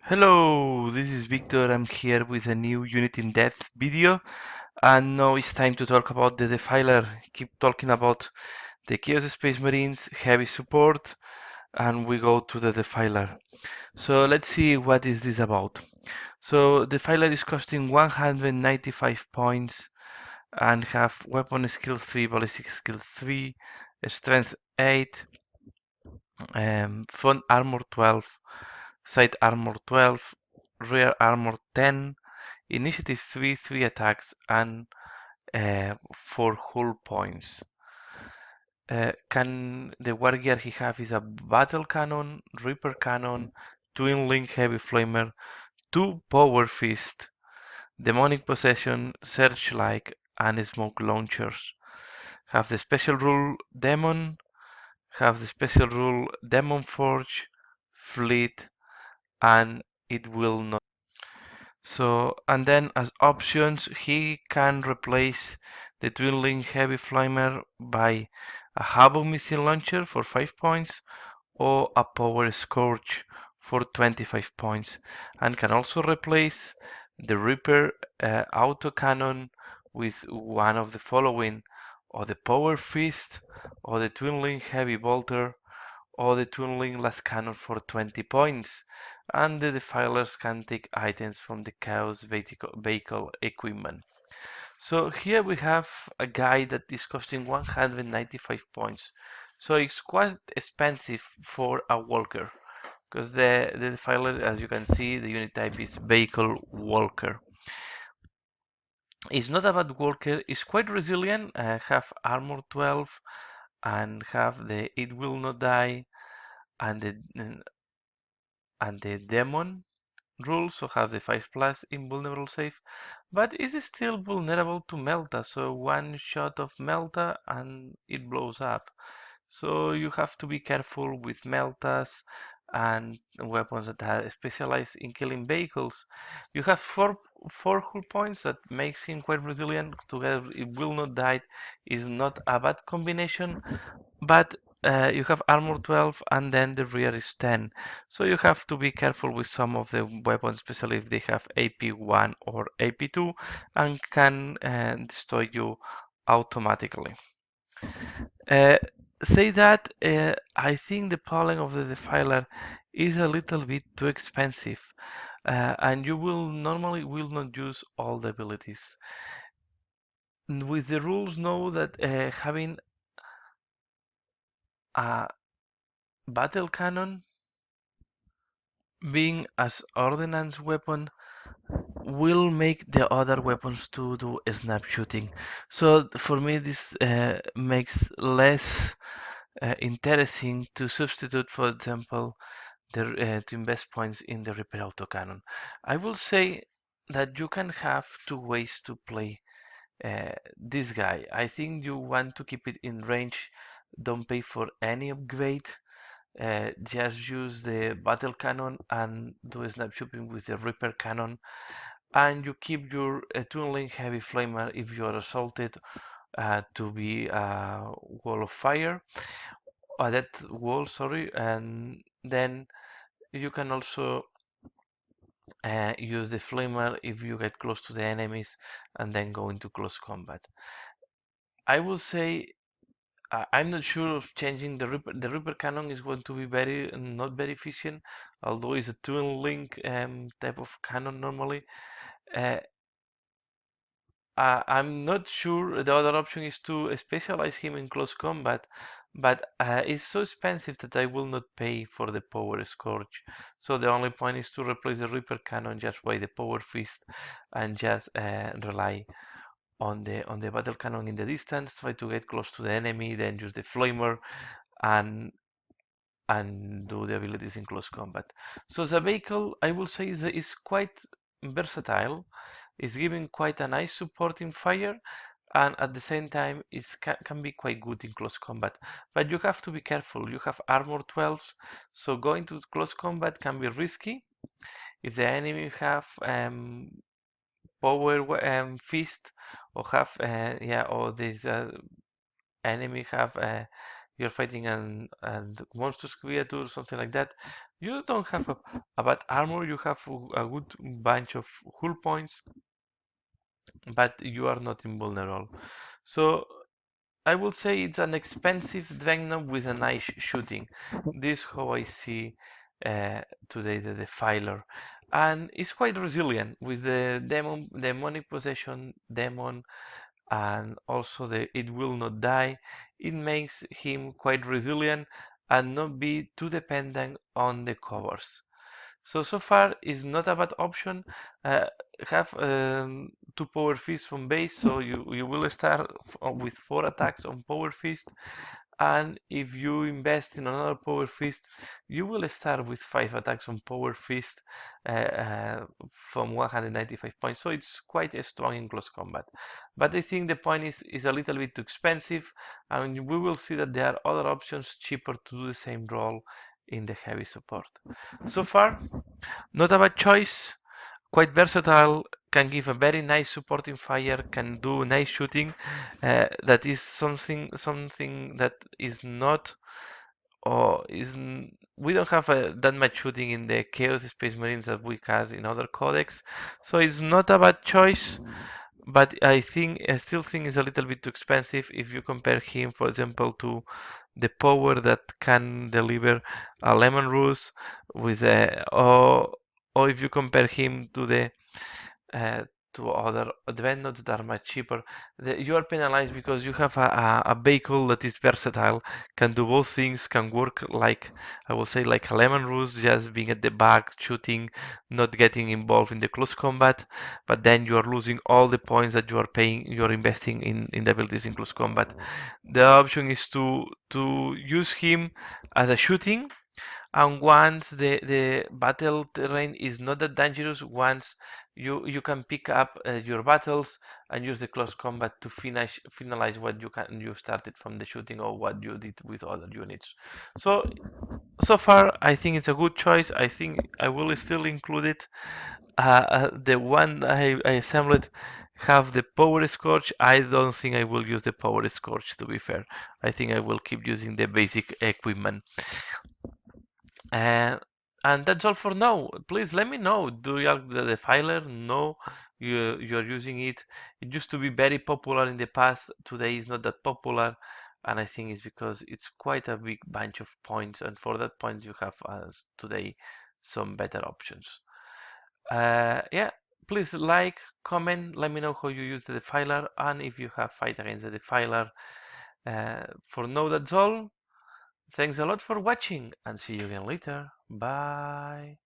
Hello, this is Victor. I'm here with a new Unit in Depth video, and now it's time to talk about the Defiler. Keep talking about the Chaos Space Marines, heavy support, and we go to the Defiler. So let's see what is this about. So Defiler is costing 195 points and have weapon skill 3, ballistic skill 3, strength 8, front armor 12, side armor 12, rear armor 10, initiative 3, 3 attacks, and 4 hull points. Can the warrior he have is a battle cannon, reaper cannon, twin link heavy flamer, 2 power fist, demonic possession, searchlight, and smoke launchers. Have the special rule demon, have the special rule demon forge, fleet, and it will not. So, and then as options, he can replace the twin link heavy flamer by a Havoc missile launcher for 5 points or a power scourge for 25 points, and can also replace the Reaper autocannon with one of the following, or the power fist, or the twin link heavy bolter, or the tunneling last cannon for 20 points, and the defilers can take items from the Chaos vehicle equipment. So here we have a guy that is costing 195 points. So it's quite expensive for a walker, because the defiler, as you can see, the unit type is vehicle walker. It's not a bad walker, it's quite resilient, have armor 12 and have the it will not die and the demon rule, so have the 5 plus invulnerable save, but is still vulnerable to Melta, so one shot of Melta and it blows up. So you have to be careful with Meltas and weapons that are specialized in killing vehicles. You have four hull points that makes him quite resilient. Together, it will not die is not a bad combination, but you have armor 12 and then the rear is 10. So you have to be careful with some of the weapons, especially if they have AP1 or AP2 and can destroy you automatically. Uh, say that I think the polling of the defiler is a little bit too expensive, and you will normally will not use all the abilities. With the rules, know that having a battle cannon being as ordnance weapon will make the other weapons to do snap shooting. So for me, this makes less interesting to substitute, for example, to invest points in the Reaper autocannon. I will say that you can have two ways to play this guy. I think you want to keep it in range, don't pay for any upgrade, just use the battle cannon and do snap shooting with the Reaper cannon, and you keep your tunneling heavy flamer if you are assaulted to be a wall of fire, that wall, sorry, and then you can also use the flamer if you get close to the enemies and then go into close combat. I will say I'm not sure of changing the Reaper. The Reaper cannon is going to be very not very efficient, although it's a twin link type of cannon normally. Uh, I'm not sure. The other option is to specialize him in close combat, but it's so expensive that I will not pay for the power scourge. So the only point is to replace the Reaper cannon just by the power fist and just rely on the battle cannon in the distance. Try to get close to the enemy, then use the flamer and do the abilities in close combat. So the vehicle, I will say, is quite versatile. It's giving quite a nice support in fire, and at the same time it can be quite good in close combat, but you have to be careful. You have armor 12, so going to close combat can be risky if the enemy have power fist, or have yeah, or this enemy have you're fighting an monstrous creature or something like that, you don't have a bad armor, you have a good bunch of hull points, but you are not invulnerable. So I would say it's an expensive Dreadnought with a nice shooting. This is how I see uh, today the Defiler. And it's quite resilient with the demonic possession demon, and also the it will not die. It makes him quite resilient and not be too dependent on the covers. So far is not a bad option. Uh, have two power fists from base, so you will start with 4 attacks on power fist, and if you invest in another power fist, you will start with 5 attacks on power fist from 195 points. So it's quite strong in close combat. But I think the point is a little bit too expensive, and we will see that there are other options cheaper to do the same role in the heavy support. So far, not a bad choice, quite versatile, can give a very nice supporting fire, can do nice shooting. That is something that is not or is we don't have that much shooting in the Chaos Space Marines that we have in other codex, so it's not a bad choice. But I still think it's a little bit too expensive if you compare him, for example, to the power that can deliver a Lemon Ruse with or if you compare him uh, to other advantages that are much cheaper. You are penalized because you have a vehicle that is versatile, can do both things, can work like, I will say, like a Lemon Ruse, just being at the back, shooting, not getting involved in the close combat, but then you are losing all the points that you are investing in the abilities in close combat. The option is to use him as a shooting, and once the battle terrain is not that dangerous, once you can pick up your battles and use the close combat to finalize what you started from the shooting or what you did with other units. So far I think it's a good choice. I think I will still include it. The one I assembled have the power scorch. I don't think I will use the power scorch, to be fair. I think I will keep using the basic equipment. Uh, and that's all for now. Please let me know. Do you have the Defiler? No, you're using it. It used to be very popular in the past. Today is not that popular, and I think it's because it's quite a big bunch of points. And for that point, you have today some better options. Yeah, please like, comment, let me know how you use the Defiler and if you have fight against the Defiler. For now, that's all. Thanks a lot for watching and see you again later. Bye.